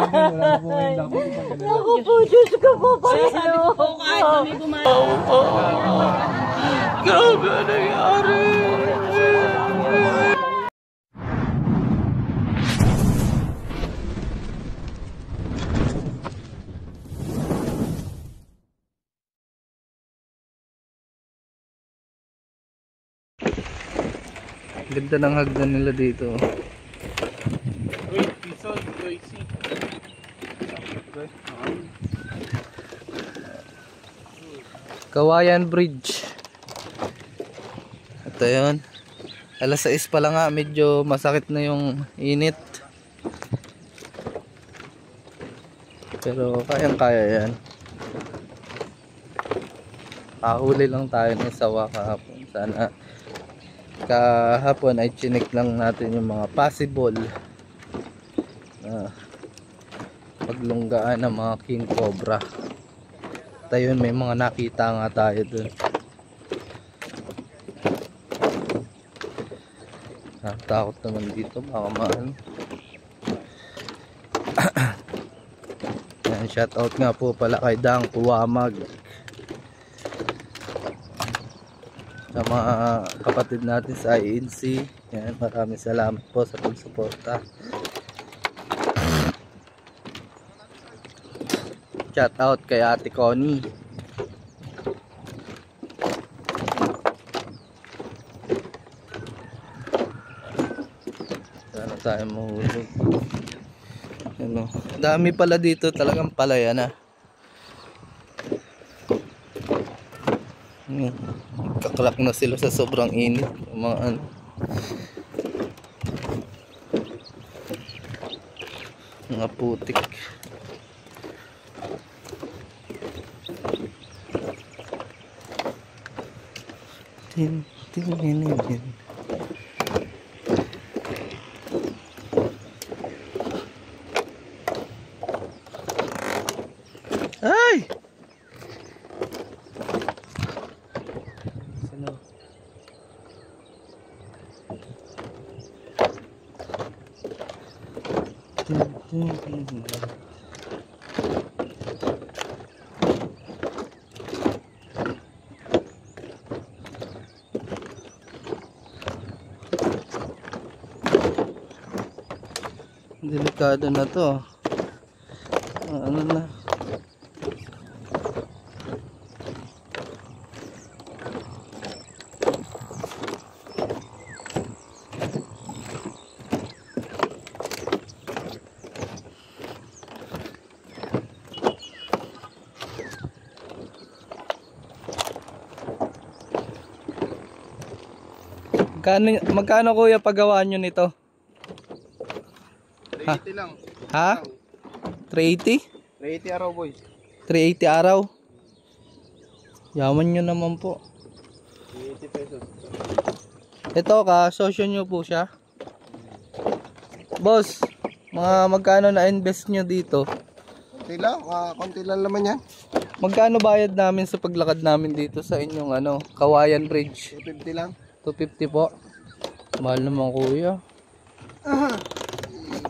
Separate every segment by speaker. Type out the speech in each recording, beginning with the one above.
Speaker 1: Naku po, Diyos ko po, Panginoon.
Speaker 2: Kahit kami gumalaw.
Speaker 3: Grabe ang nangyari. Ganda ng hagdan nila dito. Kawayan Bridge. Ito yun. Alas 6 pa lang nga, medyo masakit na yung init. Pero kayang kaya yan. Kahuli lang tayo ng sawa kahapon. Sana kahapon ay chinik lang natin yung mga possible paglunggaan ng mga king cobra. Tayo may mga nakita nga tayo dun. Takot naman dito baka maan. Yan, shout out nga po pala kay Dang Puwamag sa mga kapatid natin sa INC. Yan, maraming salamat po sa pagsuporta. Shout out kay Ate Connie. Sana tayo mahulog. Ano, dami pala dito, talagang palayan na. Kaklak na sila sa sobrang init. Mga ano, mga putik. Tin. Ay! Delikado na to. Ano na? Magkano kuya pagawaan nyo nito?
Speaker 4: 380 lang.
Speaker 3: Ha? 380?
Speaker 4: 380 araw boys.
Speaker 3: 380 araw? Yaman nyo naman po.
Speaker 4: 380 pesos.
Speaker 3: Ito ka, sosyo nyo po siya. Boss, magkano na invest nyo dito?
Speaker 4: Konti lang naman yan.
Speaker 3: Magkano bayad namin sa paglakad namin dito sa inyong Kawayan Bridge?
Speaker 4: 250 lang.
Speaker 3: 250 po. Mahal naman kuya.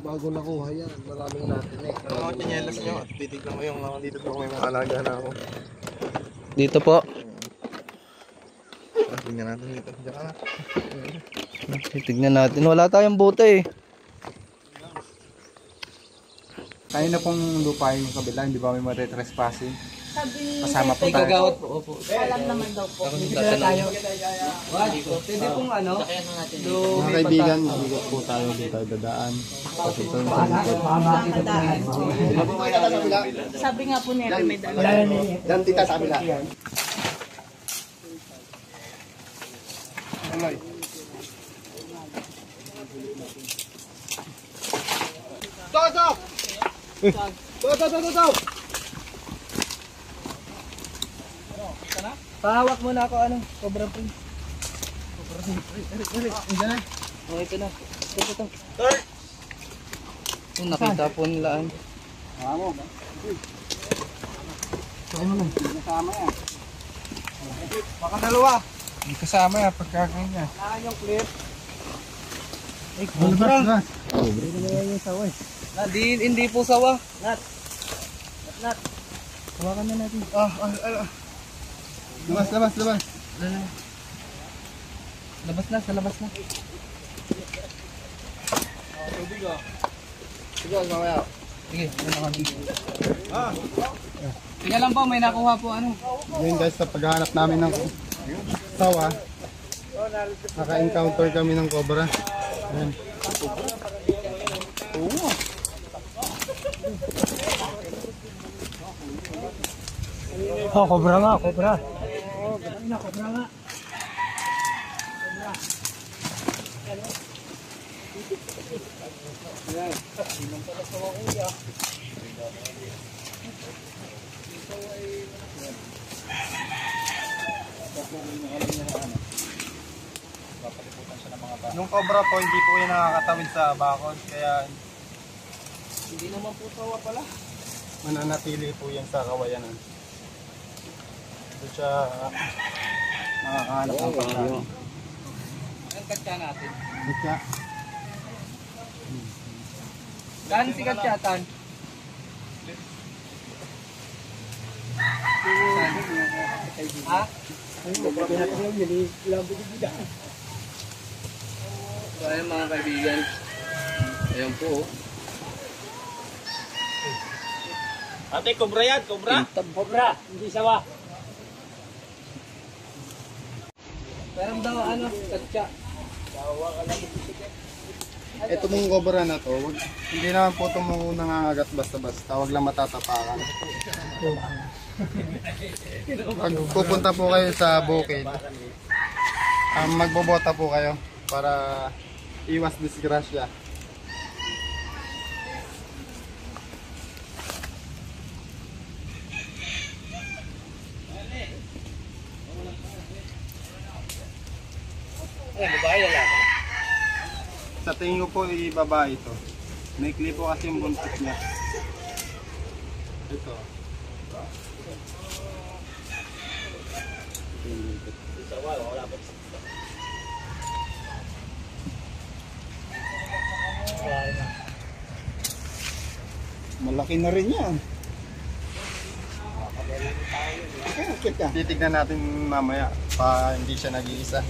Speaker 4: Bago nakuha yan, maraming natin eh. Ano mga chanyelas nyo at titignan mo yung dito po may mga alaga na ako.
Speaker 3: Dito po.
Speaker 4: Tingnan natin dito. Diyan ka na.
Speaker 3: Tignan natin. Wala tayong bote eh.
Speaker 5: Tayo na pong lupa yung kabila, hindi ba may matetrespassing?
Speaker 2: Sabi
Speaker 5: Kasama po tayo.
Speaker 3: Gagawat po. Opo.
Speaker 2: alam naman daw po.
Speaker 3: Dito na tayo. Pwede pong
Speaker 4: Mga kaibigan, mabigot po tayo dito tayo dadaan. Kasi ito yung
Speaker 2: Sabi nga po nila may dala.
Speaker 4: Dan tita sa kabila. Stop!
Speaker 3: Pahawak mo na ako Cobra Prince. Diyan na. Oh, ito na. Ito. Yung nakita po nila
Speaker 5: Kasama yan. Baka dalawa. May kasama yan pagkakain niya.
Speaker 3: yung clip.
Speaker 5: Labas.
Speaker 3: Hindi po sawa.
Speaker 5: Hawakan na natin. Labas.
Speaker 3: Labas na, sa labas na. Sige, mamaya. Sige, Sige lang po, may nakuha po ano.
Speaker 5: Ngayon guys, sa paghahanap namin ng sawa, naka-encounter kami ng cobra. Ayan. Cobra nga, cobra. Cobra nga.
Speaker 4: Yung cobra po, hindi po yung nakakatawid sa bakod, kaya
Speaker 3: Hindi naman po sawa pala.
Speaker 5: Mananatili po yan sa kawayanan. Doon siya makakahanap ng pagkain.
Speaker 3: Ang katsa natin.
Speaker 5: Kaya,
Speaker 3: Gan si katsatan. Ha? So ayun mga kaibigan. Ayan po.
Speaker 4: ate, cobra yan, cobra.
Speaker 1: Cobra, hindi sawa.
Speaker 3: Meron daw ano, katsa.
Speaker 5: ito mong cobra na to, hindi naman po ito mo nangangagat basta-basta. Huwag lang matatapakan. Pag pupunta po kayo sa bukid, magbobota po kayo para iwas disgrasya. Sa tingin ko po ibaba ito. May clip po kasi yung buntot niya. Ito. Malaki na rin yan. Titignan natin mamaya pa hindi siya nag-iisa.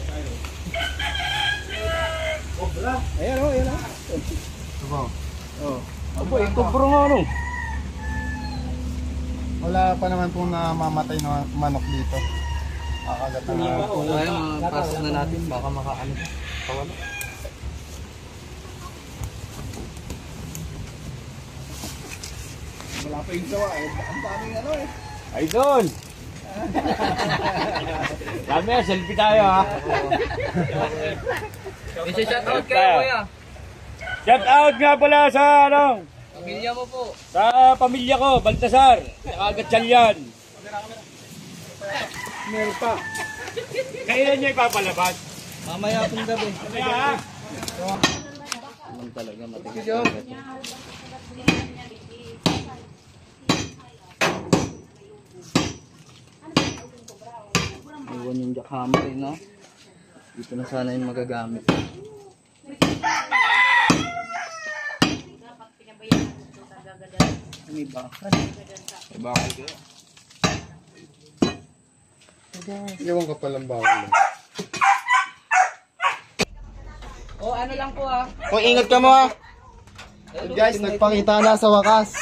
Speaker 5: Ayan o, ayan o. Ito po. Oh.
Speaker 1: Abo, ito bro nga ano.
Speaker 5: Wala pa naman pong namamatay na manok dito. Kakagat na nga.
Speaker 3: So ayun mga pasok na natin. Baka makaano. Kawala.
Speaker 5: Wala pa yung sawa eh. Ang daming ano eh.
Speaker 1: Ay doon. Kami, selfie tayo ha.
Speaker 3: Shout out kayo kuya.
Speaker 1: Shout out nga pala sa ano,
Speaker 3: Pamilya mo po.
Speaker 1: sa pamilya ko, Baltasar, Gatsalyan.
Speaker 5: Meron pa.
Speaker 1: Kailan niya ipapalabas?
Speaker 3: Mamaya pong gabi.
Speaker 1: Kaya ha?
Speaker 3: Naman talaga matigas. Iwan yung jackhammer eh, no? Dito na sana yung magagamit. May bakal. May bakal kayo.
Speaker 5: Iwan ka palang bawal.
Speaker 3: Oh, ano lang po ah.
Speaker 5: Oh, ingat ka mo ha. Guys, nagpakita na sa wakas.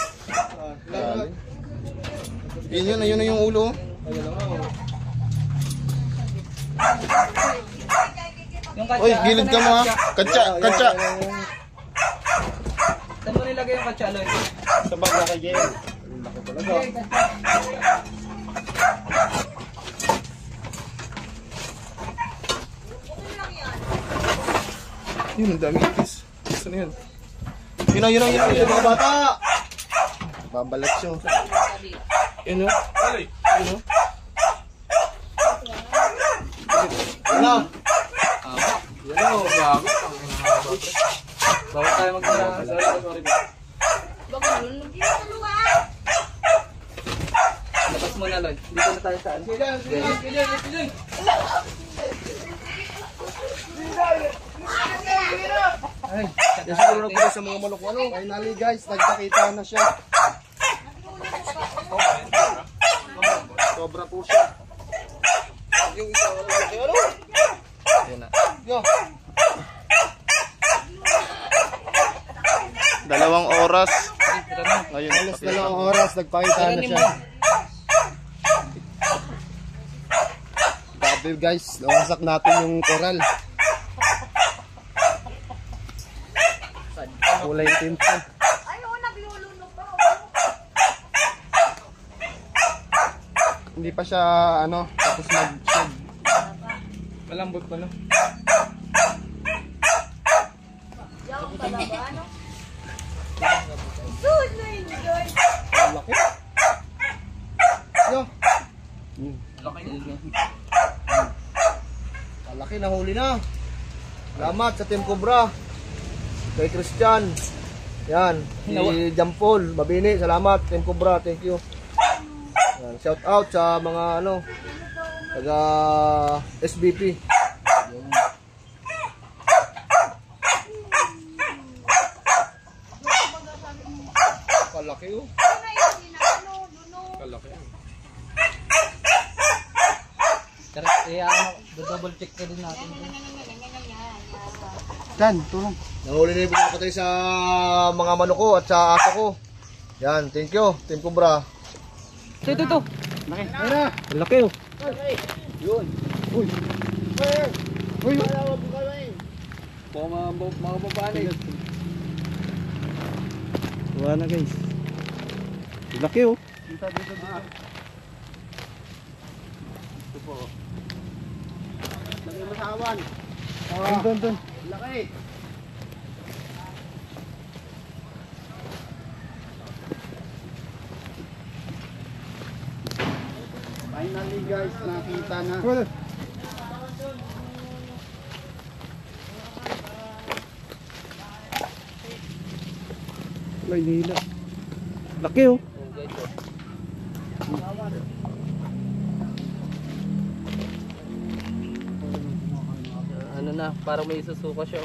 Speaker 5: Yun na yung ulo.
Speaker 3: Yung katsa.
Speaker 5: Oy, gilid ka mo ha. Katsa.
Speaker 3: Saan mo nilagay yung katsa, Loy?
Speaker 5: Sa bag na kay Jen. Yun, ang dami itis. Gusto na yun. Yun ang mga bata. Babalat siya. Yun o. Ano?
Speaker 3: Yan o, bago. Bago tayo magdala. Sorry. Labas mo na, Loy. Dito na tayo saan. Sige.
Speaker 5: Ay, yan siguro nagpapay sa mga manok. Ano? Finally guys, nagpakita na siya. Sobra po siya. Yung isa, ano?
Speaker 3: Yan na.
Speaker 5: Yo.
Speaker 4: 2 oras. Ngayon,
Speaker 5: Alas 2 oras, nagpakita na siya. Grabe guys, nawasak natin yung koral. Kulay tinta. Hindi pa siya ano, tapos mag-shed.
Speaker 4: malambot pa no?
Speaker 5: Laki. Yo. Malaki, nahuli na. Salamat sa Team Cobra. Kay Christian. Yan. Si Jampol. Mabini. Salamat. Team Cobra. Thank you. Yan. Shout out sa mga ano. Taga SBP. Kalaki oh. Kalaki.
Speaker 3: Pero double check ka din natin.
Speaker 5: Dan, tulong. Nahuli na yung pinapatay sa mga manok ko at sa aso ko. Yan, thank you, Team Cobra.
Speaker 3: Ito. Laki. Laki oh.
Speaker 5: Yun. Uy. Uy.
Speaker 3: Mga babae. Wala na guys. Laki oh.
Speaker 5: Dito. Ito po. Laki masawan. Doon. Laki. Finally guys, nakita na.
Speaker 3: Wala hila. Laki oh. Ano na, parang may isusuka siya.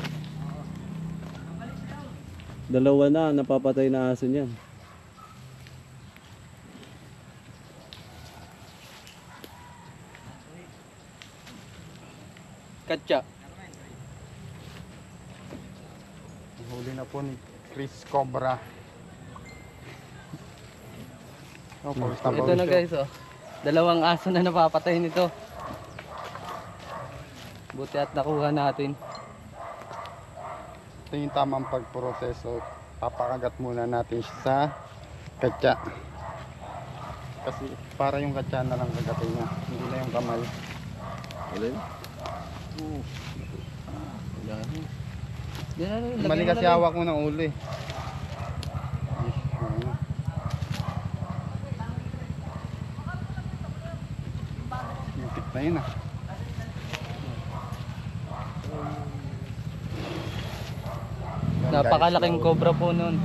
Speaker 6: Dalawa na, napapatay na aso niyan.
Speaker 3: Katsa.
Speaker 4: huli na po ni Chris Cobra.
Speaker 3: Ito na guys oh. 2 aso na napapatay nito. Buti at nakuha natin.
Speaker 4: Ito yung tamang pagproseso. Papakagat muna natin siya sa katsa. Kasi para yung katsa na lang kagatin niya. Hindi na yung kamay. Mali kasi hawak mo ng ulo eh. Muntik na yun ah.
Speaker 3: Napakalaking cobra po nun.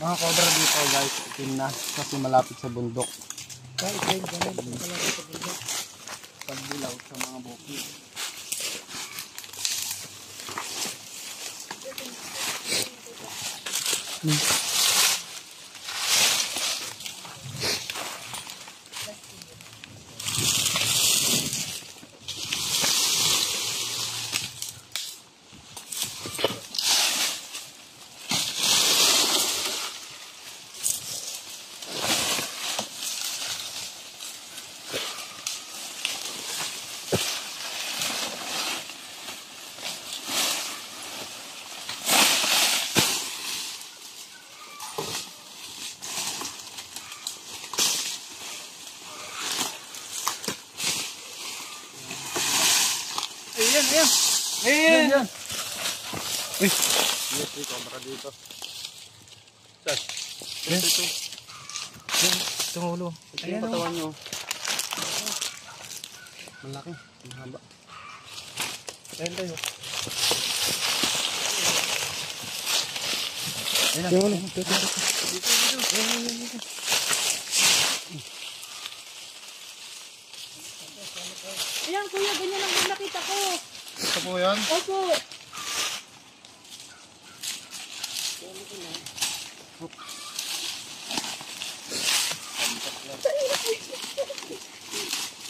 Speaker 4: Mga cobra dito guys, itim na kasi malapit sa bundok. Pagdilaw sa mga bukid.
Speaker 3: Ayan!
Speaker 4: Yes, may cobra dito. Sas. Ito.
Speaker 3: Itong ulo.
Speaker 4: Ito yung katawan nyo. Malaki. Mahaba.
Speaker 5: Ayun tayo.
Speaker 4: Ayun.
Speaker 2: Ayan, kuya, ganyan ang nakita ko.
Speaker 4: Ito po yun.
Speaker 2: Opo.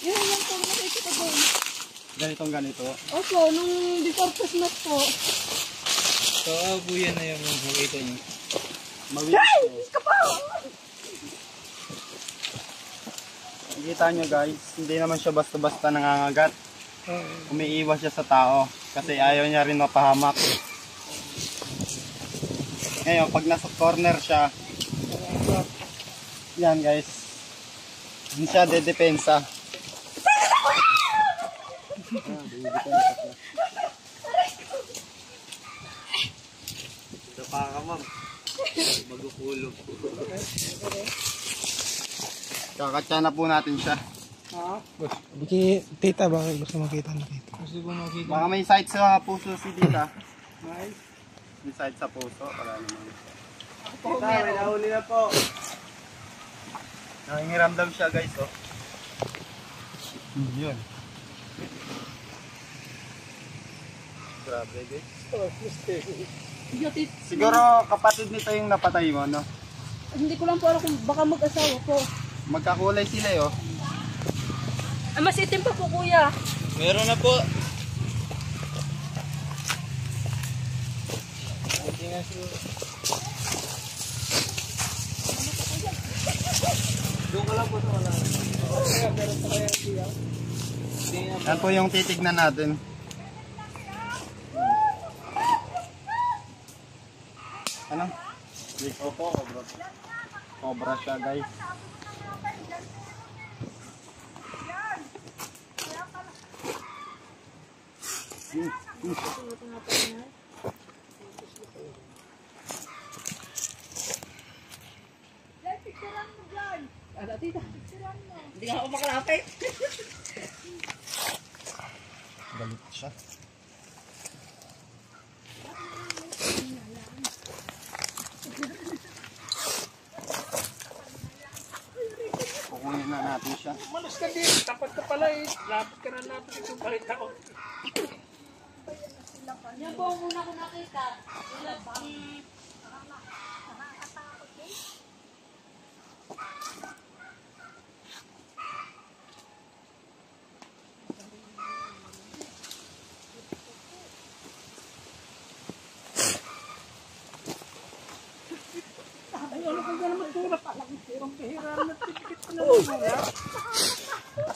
Speaker 2: Yun lang po nakita ko doon.
Speaker 4: Ganitong ganito.
Speaker 2: Opo, nung before Christmas po.
Speaker 3: So, buyan na yung nakita niyo.
Speaker 4: Nakikita nyo guys, hindi naman siya basta-basta nangangagat. Umiiwas siya sa tao kasi ayaw niya rin mapahamak. Ngayon, pag nasa corner siya, yan guys, hindi siya dedepensa.
Speaker 3: Dapa ka, ma'am. Magkukulog.
Speaker 4: Kakatsa na po natin siya.
Speaker 5: Tita, bakit gusto makita na tita?
Speaker 4: Baka may sight sa puso si Tita. May sight sa puso. Wala naman.
Speaker 5: Tita, may nahuli na po.
Speaker 4: Nangingiramdam siya guys, oh. Yun.
Speaker 3: Grabe, guys.
Speaker 4: Siguro kapatid nito yung napatay mo, no?
Speaker 2: Hindi ko lang po alam kung baka mag-asawa po.
Speaker 4: Magkakulay sila, oh.
Speaker 2: Ah, mas itim pa po, kuya.
Speaker 3: Meron na po. Doon ka lang po sa wala.
Speaker 4: Yan po yung titignan natin. Ano? Opo, cobra. Cobra siya, guys.
Speaker 2: Hindi ka ako makalapit.
Speaker 4: Galit siya. Kukunin na natin siya.
Speaker 5: Malas ka din, tapat ka pala eh. Lapit ka na lapit itong bakit ako.
Speaker 2: Yan po ang muna ko nakita.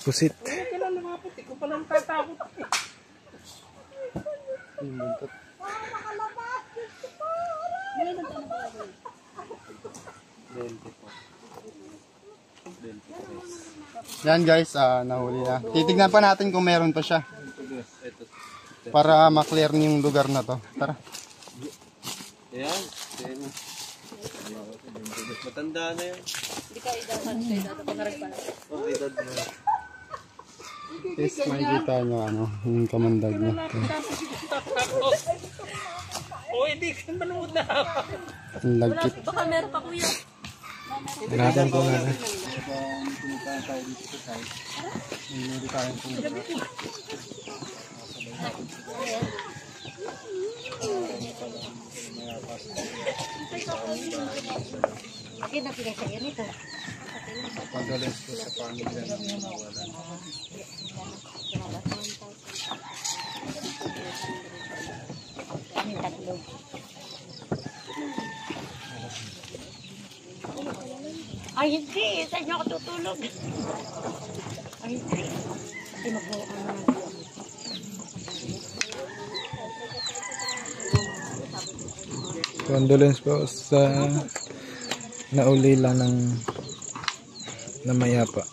Speaker 5: Pusit.
Speaker 2: Huwag ka lang lumapit. Ikaw palang tatakot.
Speaker 4: Yan guys, nahuli na. Titignan pa natin kung meron pa siya. Para maklear yung lugar na to. Tara.
Speaker 3: Ayan. Matanda na yan.
Speaker 2: Hindi ka idahan. Kaya pa na rin pala.
Speaker 3: Oh, edad na.
Speaker 4: Yes, makikita nyo yung kamandag niya.
Speaker 5: O, hindi ka manood na.
Speaker 4: Ang lagkit.
Speaker 2: Baka meron pa, kuya.
Speaker 5: Natin po natin.
Speaker 1: Bakit natigay sa iyo nito?
Speaker 4: Pagalis ko sa pamilya ng wala.
Speaker 1: Kami tatlo. Ay, hindi. Saan niyo ako tutulog? Ay, hindi. Ay,
Speaker 7: Condolence po sa naulila ng namayapa.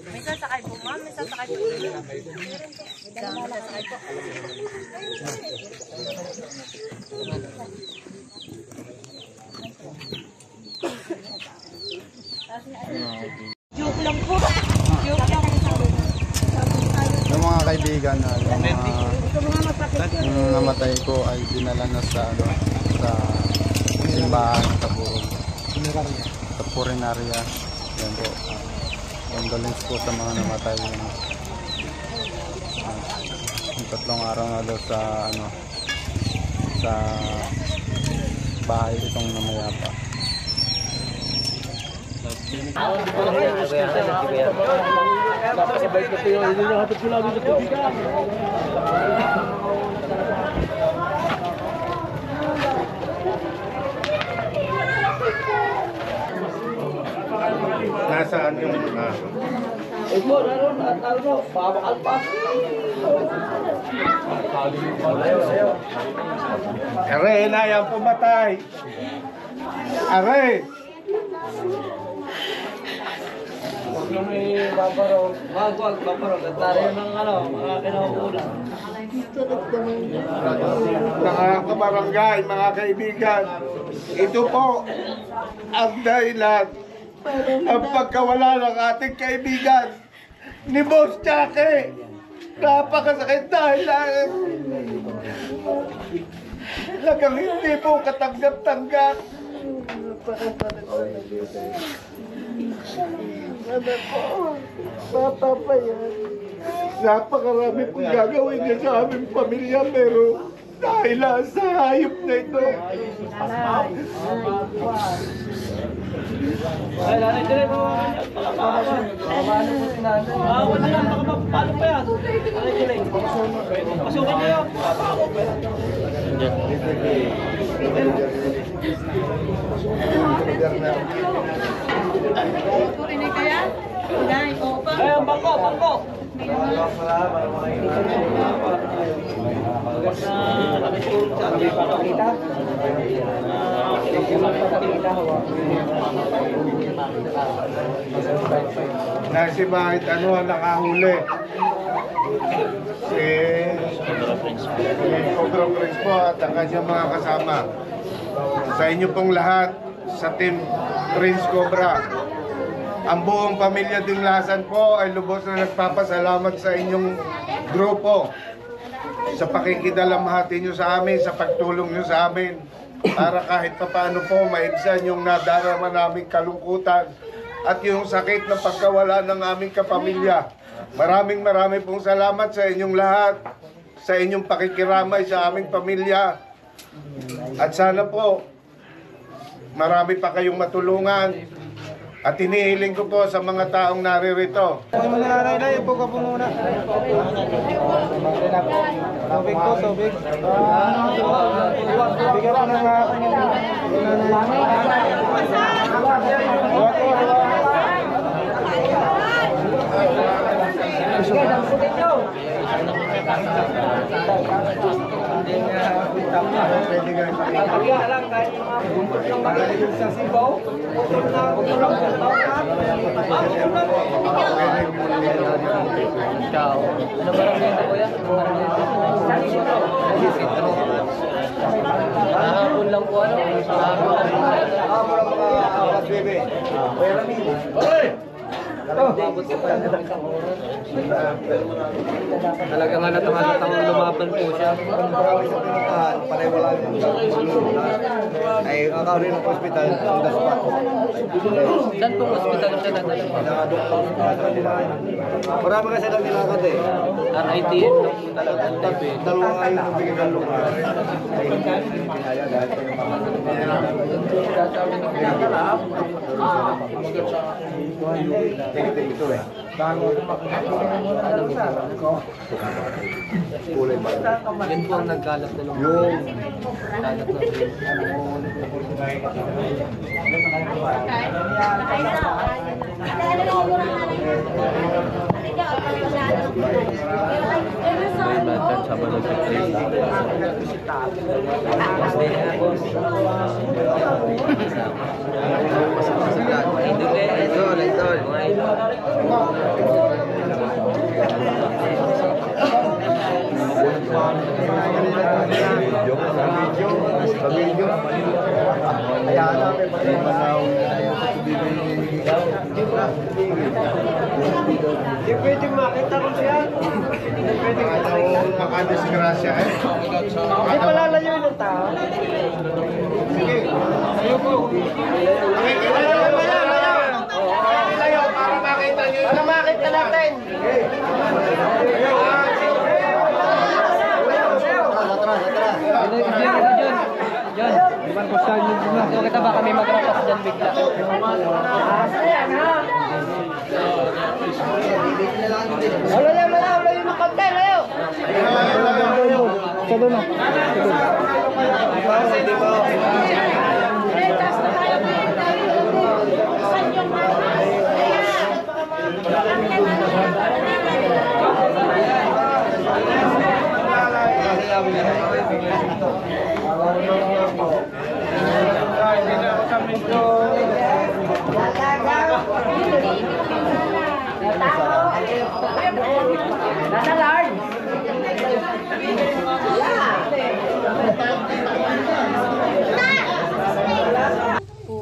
Speaker 1: May sasakay po, ma'am. May sasakay po. May sasakay po. Joke lang po. Joke lang.
Speaker 4: Yung mga kaibigan na yung namatay ko ay dinala na sa simbahan sa Burog. Sa Purinarya. Yan po. Condolence po sa mga namatay. Yung 3 araw na daw sa bahay itong namayapa. Nasaan yung
Speaker 5: Ito, naroon at naroon, babakal pa.
Speaker 4: Are, na yan pumatay. Are.
Speaker 5: Huwag na may babarong. Wag, babarong. At naroon ng mga kinauulan.
Speaker 4: Mga kabarangay, mga kaibigan, ito po ang dahilan ang pagkawala ng ating kaibigan ni Boss Jackie. Napakasakit dahil talagang hindi po katanggap-tanggap. Napakarami pong gagawin niya sa aming pamilya, pero dahil sa hayop na ito.
Speaker 5: Ay, nanay, dire mo. Paano po si nanay? Wala yan, paano pa yan? Nanay, dire. Pasukin niyo yun.
Speaker 2: Turinay kaya? Dahil ko pa.
Speaker 5: Ay, ang bangko.
Speaker 4: Nasi bakit ano ang nakahuli? Si Cobra Prince po at ang kanyang mga kasama. Sa inyo pong lahat, sa Team Prince Cobra, ang buong pamilya Dinglasan po ay lubos na nagpapasalamat sa inyong grupo sa pakikidalamhati nyo sa amin, sa pagtulong nyo sa amin, para kahit paano po maibsan yung nadarama naming kalungkutan at yung sakit na pagkawala ng aming kapamilya. Maraming pong salamat sa inyong lahat, sa inyong pakikiramay sa aming pamilya. At sana po, marami pa kayong matulungan. At inihiling ko po sa mga taong naririto.
Speaker 5: Nanay, upo ka po muna. Tubig po, tubig. Bigyan po ng
Speaker 4: bibigay sa inyo.
Speaker 5: Pagkita lang kahit mga buntod ng mga sa Sibaw. Putol na
Speaker 3: Ciao. Ano barangay na kuya? Kahapon lang po ano? Talagang halatang lumaban po siya.
Speaker 5: Panay wala yung ay akaw rin ng hospital on the spot.
Speaker 3: Saan pong hospital siya nadala?
Speaker 5: Marami kasi lang nilakad eh.
Speaker 3: RITM lang po talaga.
Speaker 5: Dalawang ayaw ng bigyan ng lugar. Ito eh.
Speaker 3: Yan po ang nagkalat na lang.
Speaker 5: Yung
Speaker 3: Kalat na rin. Batan sa balog sa
Speaker 5: Hindi pwede makita kung siya. Hindi pwede
Speaker 4: Makadisgrasya eh.
Speaker 5: Hindi palalayo yung tao.
Speaker 4: Sige. Layo para makita nyo.
Speaker 5: Para makita natin.
Speaker 3: Kita ba kami magrapas dyan bigla?
Speaker 5: Wala yung makante, layo.
Speaker 7: Sa doon ah.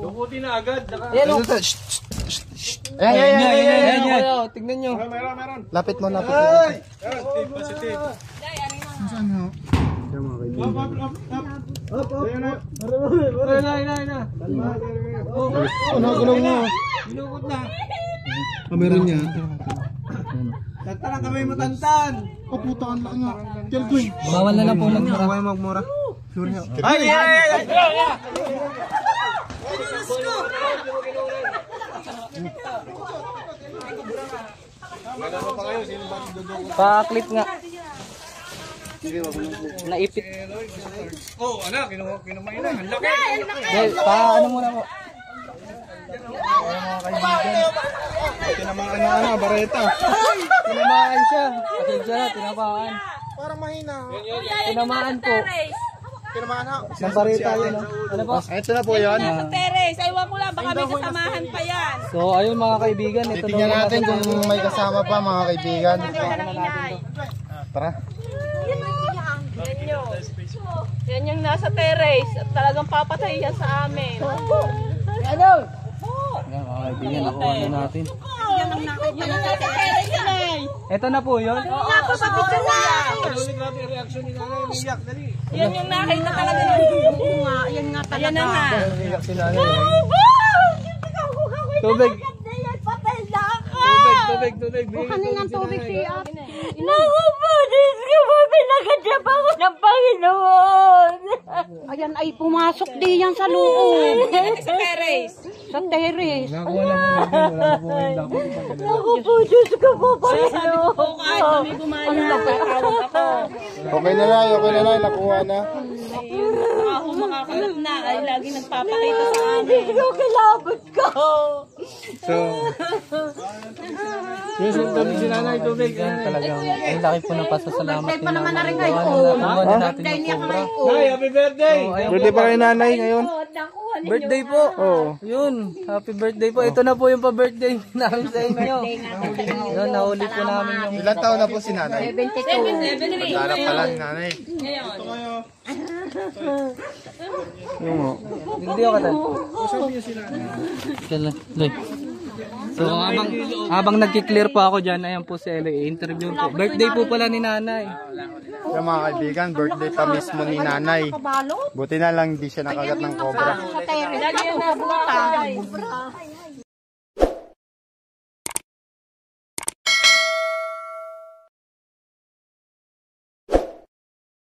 Speaker 5: Dukutin na agad.
Speaker 7: Ayan.
Speaker 3: Tignan nyo.
Speaker 7: Lapit mo. Gulong mo.
Speaker 5: Binukot na.
Speaker 7: Meron niya.
Speaker 5: Tantan kami matantan.
Speaker 7: Oh, puta ang laki nga. Kelvin.
Speaker 3: Bawal na lang po magmura.
Speaker 7: Huwag magmura. Sure niya.
Speaker 5: Ay!
Speaker 3: Pa-clip nga. Naipit.
Speaker 5: Oh, anak, kinumay na. Ang laki.
Speaker 3: Pa-ano muna po.
Speaker 7: Tinamaan na bareta.
Speaker 3: Tinamaan siya. Pasensya na, tinamaan.
Speaker 7: Parang mahina.
Speaker 3: Tinamaan po.
Speaker 7: Tinamaan na.
Speaker 3: Ng bareta yun. Ano po?
Speaker 7: Ito na po yan.
Speaker 2: Teres, aywan ko lang, baka may kasamahan pa yan.
Speaker 3: So, ayun mga kaibigan. Ito
Speaker 7: Tingnan
Speaker 3: daw
Speaker 7: natin
Speaker 3: yung
Speaker 7: kung may kasama pa mga kaibigan. Tara.
Speaker 2: Yan yung nasa terrace at talagang papatay yan sa amin.
Speaker 3: Ayan mga kaibigan, nakuha na natin.
Speaker 2: Yan ang nasa terrace yan ay.
Speaker 3: Ito na po yun.
Speaker 2: Napapapicture na.
Speaker 5: Ulit natin yung reaction ni nanay. Umiyak, dali.
Speaker 2: Yan yung nakita talaga ng bunga. Yan nga talaga. Yan na nga.
Speaker 3: Iyak si nanay.
Speaker 2: Tubig.
Speaker 3: Tubig.
Speaker 2: Kuhanin ng tubig siya. Naku po, Diyos ko po, pinakadap ako ng Panginoon. Ayan ay pumasok di yan sa loob. Sa terrace. Sa terrace.
Speaker 3: Nakuha lang po natin. Wala po po yung
Speaker 2: Naku po, Diyos ko po, Panginoon. Kahit kami gumaya, tawag ako.
Speaker 7: Okay na lang. Nakuha na.
Speaker 2: Ako makakalat na ay lagi nagpapakita sa amin. Diyos ko, kilabot ko.
Speaker 7: So, si nanay tubig.
Speaker 3: Talagang ang laki po ng pasasalamat
Speaker 2: Birthday
Speaker 3: ni
Speaker 2: pa naman na rin
Speaker 3: Nanay.
Speaker 2: ngayon.
Speaker 3: Gawa natin
Speaker 2: Birthday
Speaker 3: yung
Speaker 2: niya
Speaker 3: cobra.
Speaker 2: ngayon.
Speaker 7: Nay, happy birthday!
Speaker 3: Birthday pa kay nanay ngayon.
Speaker 1: Birthday
Speaker 3: po. Oh. Yun. Happy birthday po. Ito na po yung pa-birthday namin sa inyo. Yun, nahuli po namin yung...
Speaker 7: Ilan taon na po si nanay?
Speaker 2: 72.
Speaker 7: Tala pala ni nanay.
Speaker 3: Hindi ako tayo. So habang nagki-clear pa ako dyan, ayan po si Eli, interview po. Birthday po pala ni nanay.
Speaker 7: Yung mga kaibigan, birthday pa mismo ni nanay. Buti na lang di siya nakagat ng cobra.
Speaker 2: Sa terrace. Lagi yung nabuta.